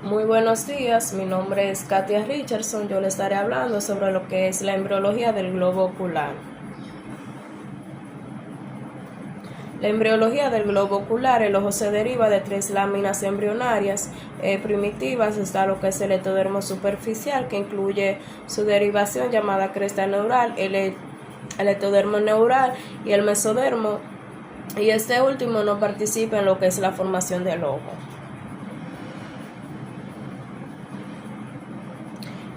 Muy buenos días, mi nombre es Katia Richardson. Yo le estaré hablando sobre lo que es la embriología del globo ocular. La embriología del globo ocular, el ojo se deriva de tres láminas embrionarias primitivas. Está lo que es el ectodermo superficial, que incluye su derivación llamada cresta neural, el ectodermo neural y el mesodermo, y este último no participa en lo que es la formación del ojo.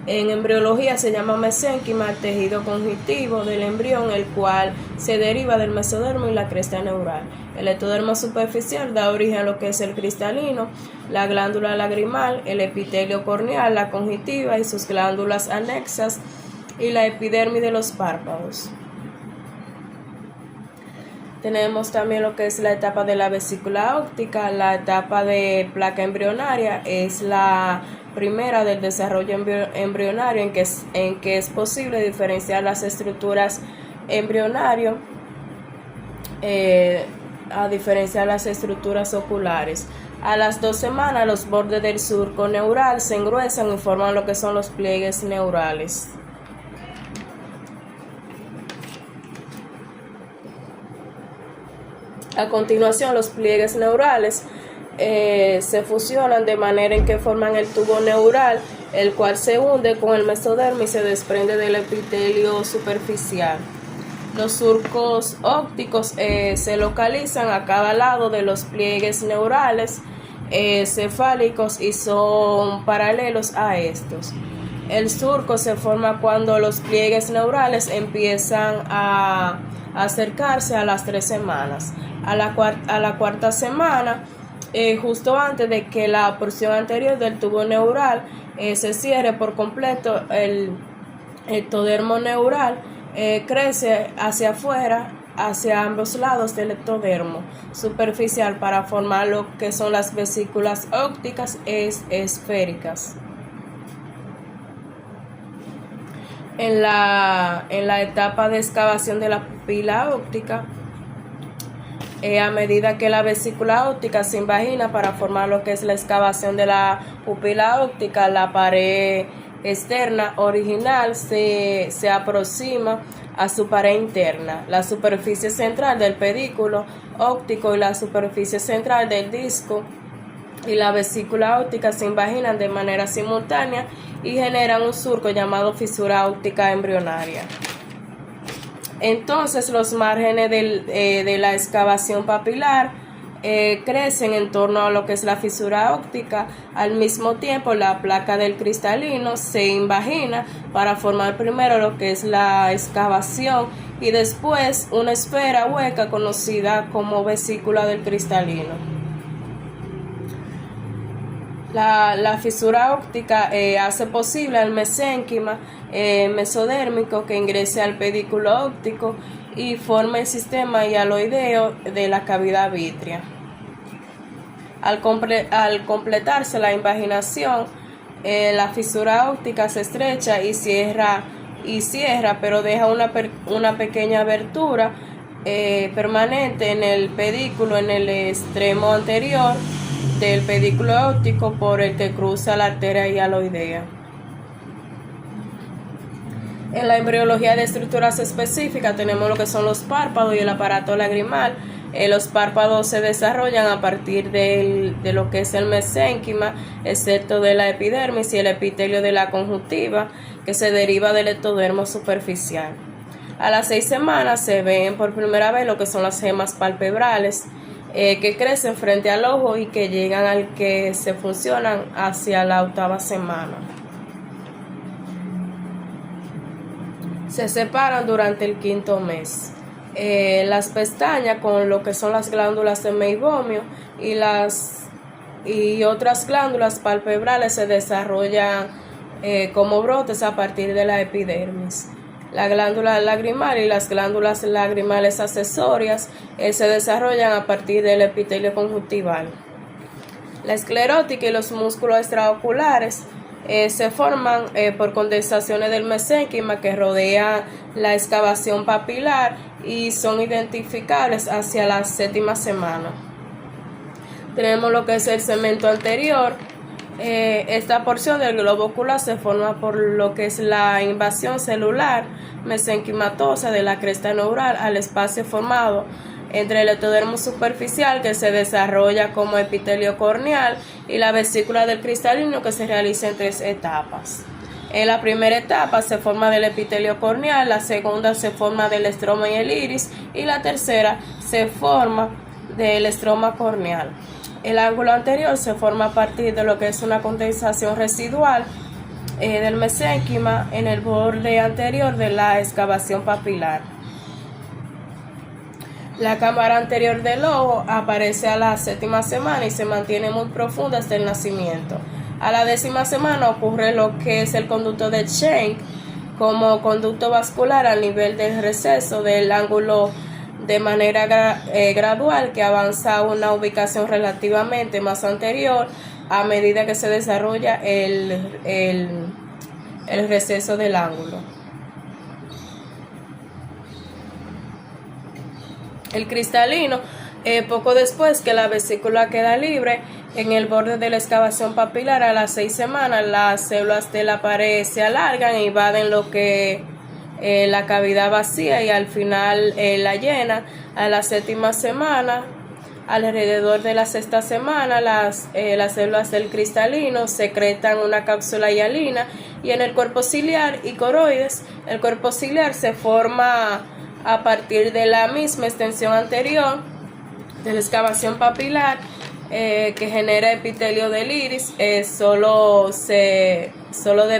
En embriología se llama mesénquima el tejido conjuntivo del embrión, el cual se deriva del mesodermo y la cresta neural. El ectodermo superficial da origen a lo que es el cristalino, la glándula lagrimal, el epitelio corneal, la conjuntiva y sus glándulas anexas, y la epidermis de los párpados. Tenemos también lo que es la etapa de la vesícula óptica. La etapa de placa embrionaria es la primera del desarrollo embrionario en que es posible diferenciar las estructuras embrionarias a diferenciar las estructuras oculares. A las 2 semanas los bordes del surco neural se engruesan y forman lo que son los pliegues neurales. A continuación, los pliegues neurales se fusionan de manera en que forman el tubo neural, el cual se hunde con el mesodermo y se desprende del epitelio superficial. Los surcos ópticos se localizan a cada lado de los pliegues neurales cefálicos y son paralelos a estos. El surco se forma cuando los pliegues neurales empiezan a acercarse a las 3 semanas. A la cuarta semana, justo antes de que la porción anterior del tubo neural se cierre por completo, el ectodermo neural crece hacia afuera, hacia ambos lados del ectodermo superficial para formar lo que son las vesículas ópticas esféricas. En la etapa de excavación de la pupila óptica, a medida que la vesícula óptica se invagina para formar lo que es la excavación de la pupila óptica, la pared externa original se aproxima a su pared interna. La superficie central del pedículo óptico y la superficie central del disco y la vesícula óptica se invaginan de manera simultánea y generan un surco llamado fisura óptica embrionaria. Entonces los márgenes de la excavación papilar crecen en torno a lo que es la fisura óptica. Al mismo tiempo, la placa del cristalino se invagina para formar primero lo que es la excavación y después una esfera hueca conocida como vesícula del cristalino. La fisura óptica hace posible al mesénquima mesodérmico que ingrese al pedículo óptico y forme el sistema hialoideo de la cavidad vítrea. Al completarse la invaginación, la fisura óptica se estrecha y cierra, pero deja una pequeña abertura permanente en el pedículo, en el extremo anterior del pedículo óptico por el que cruza la arteria hialoidea. En la embriología de estructuras específicas tenemos lo que son los párpados y el aparato lagrimal. Los párpados se desarrollan a partir de lo que es el mesénquima, excepto de la epidermis y el epitelio de la conjuntiva, que se deriva del ectodermo superficial. A las 6 semanas se ven por primera vez lo que son las gemas palpebrales, que crecen frente al ojo y que llegan al que se funcionan hacia la 8ª semana. Se separan durante el 5º mes. Las pestañas con lo que son las glándulas de meibomio y otras glándulas palpebrales se desarrollan como brotes a partir de la epidermis. La glándula lagrimal y las glándulas lagrimales accesorias se desarrollan a partir del epitelio conjuntival. La esclerótica y los músculos extraoculares se forman por condensaciones del mesénquima que rodean la excavación papilar y son identificables hacia la 7ª semana. Tenemos lo que es el segmento anterior, Esta porción del globo ocular se forma por lo que es la invasión celular mesenquimatosa de la cresta neural al espacio formado entre el ectodermo superficial, que se desarrolla como epitelio corneal, y la vesícula del cristalino, que se realiza en 3 etapas. En la primera etapa se forma del epitelio corneal, la segunda se forma del estroma y el iris, y la tercera se forma del estroma corneal. El ángulo anterior se forma a partir de lo que es una condensación residual del mesénquima en el borde anterior de la excavación papilar. La cámara anterior del ojo aparece a la 7ª semana y se mantiene muy profunda hasta el nacimiento. A la 10ª semana ocurre lo que es el conducto de Schenck como conducto vascular a nivel del receso del ángulo de manera gradual, que avanza a una ubicación relativamente más anterior a medida que se desarrolla el receso del ángulo. El cristalino, poco después que la vesícula queda libre, en el borde de la excavación papilar a las 6 semanas, las células de la pared se alargan e invaden lo que la cavidad vacía y al final la llena. A la 7ª semana, alrededor de la 6ª semana, las células del cristalino secretan una cápsula hialina, y en el cuerpo ciliar y coroides, el cuerpo ciliar se forma a partir de la misma extensión anterior de la excavación papilar que genera epitelio del iris, solo de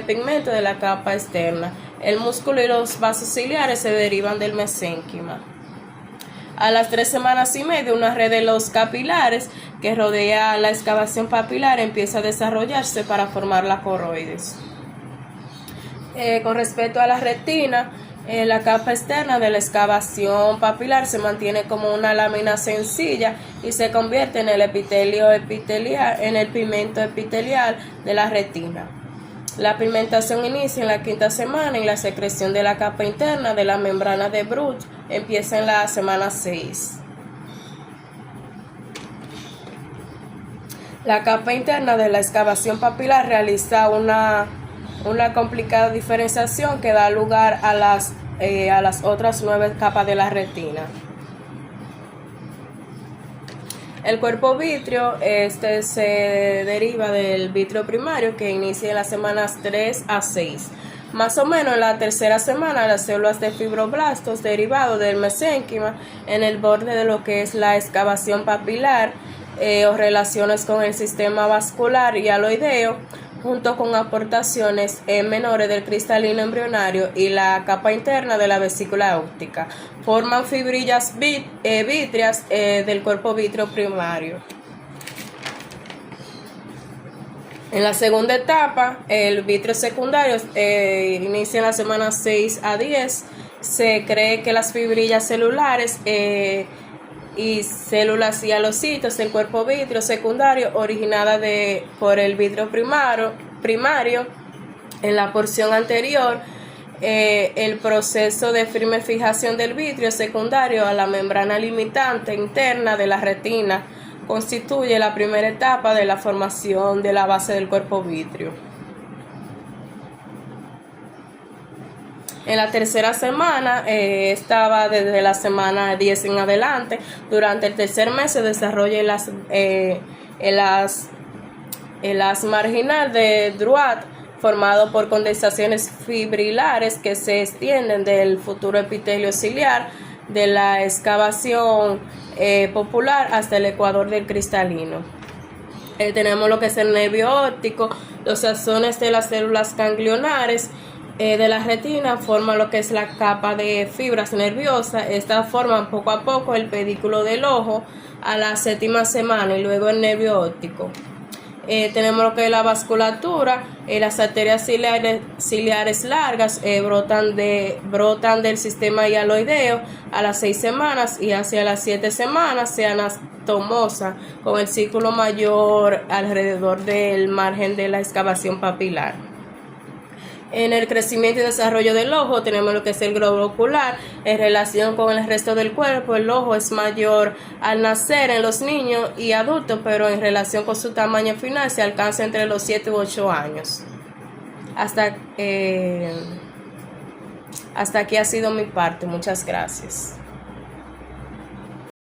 pigmento de la capa externa. El músculo y los vasos ciliares se derivan del mesénquima. A las 3 semanas y media, una red de los capilares que rodea la excavación papilar empieza a desarrollarse para formar la coroides. Con respecto a la retina, la capa externa de la excavación papilar se mantiene como una lámina sencilla y se convierte en el epitelio epitelial, en el pigmento epitelial de la retina. La pigmentación inicia en la 5ª semana y la secreción de la capa interna de la membrana de Bruch empieza en la semana 6. La capa interna de la excavación papilar realiza una complicada diferenciación que da lugar a las otras 9 capas de la retina. El cuerpo vítreo se deriva del vítreo primario, que inicia en las semanas 3 a 6. Más o menos en la 3ª semana, las células de fibroblastos derivados del mesénquima en el borde de lo que es la excavación papilar o relaciones con el sistema vascular y aloideo, junto con aportaciones menores del cristalino embrionario y la capa interna de la vesícula óptica, forman fibrillas vítreas del cuerpo vítreo primario. En la segunda etapa, el vítreo secundario inicia en las semanas 6 a 10. Se cree que las fibrillas celulares y células hialocitos del cuerpo vítreo secundario originadas por el vítreo primario en la porción anterior, el proceso de firme fijación del vítreo secundario a la membrana limitante interna de la retina constituye la primera etapa de la formación de la base del cuerpo vítreo. En la 3ª semana, estaba desde la semana 10 en adelante. Durante el 3er mes se desarrolla el haz marginal de Druat, formado por condensaciones fibrilares que se extienden del futuro epitelio ciliar de la excavación popular hasta el ecuador del cristalino. Tenemos lo que es el nervio óptico. Los axones de las células ganglionares de la retina forman lo que es la capa de fibras nerviosas. Estas forman poco a poco el pedículo del ojo a la 7ª semana y luego el nervio óptico. Tenemos lo que es la vasculatura. Las arterias ciliares largas brotan del sistema hialoideo a las 6 semanas y hacia las 7 semanas se anastomosa con el círculo mayor alrededor del margen de la excavación papilar. En el crecimiento y desarrollo del ojo tenemos lo que es el globo ocular. En relación con el resto del cuerpo, el ojo es mayor al nacer en los niños y adultos, pero en relación con su tamaño final se alcanza entre los 7 u 8 años. Hasta aquí ha sido mi parte. Muchas gracias.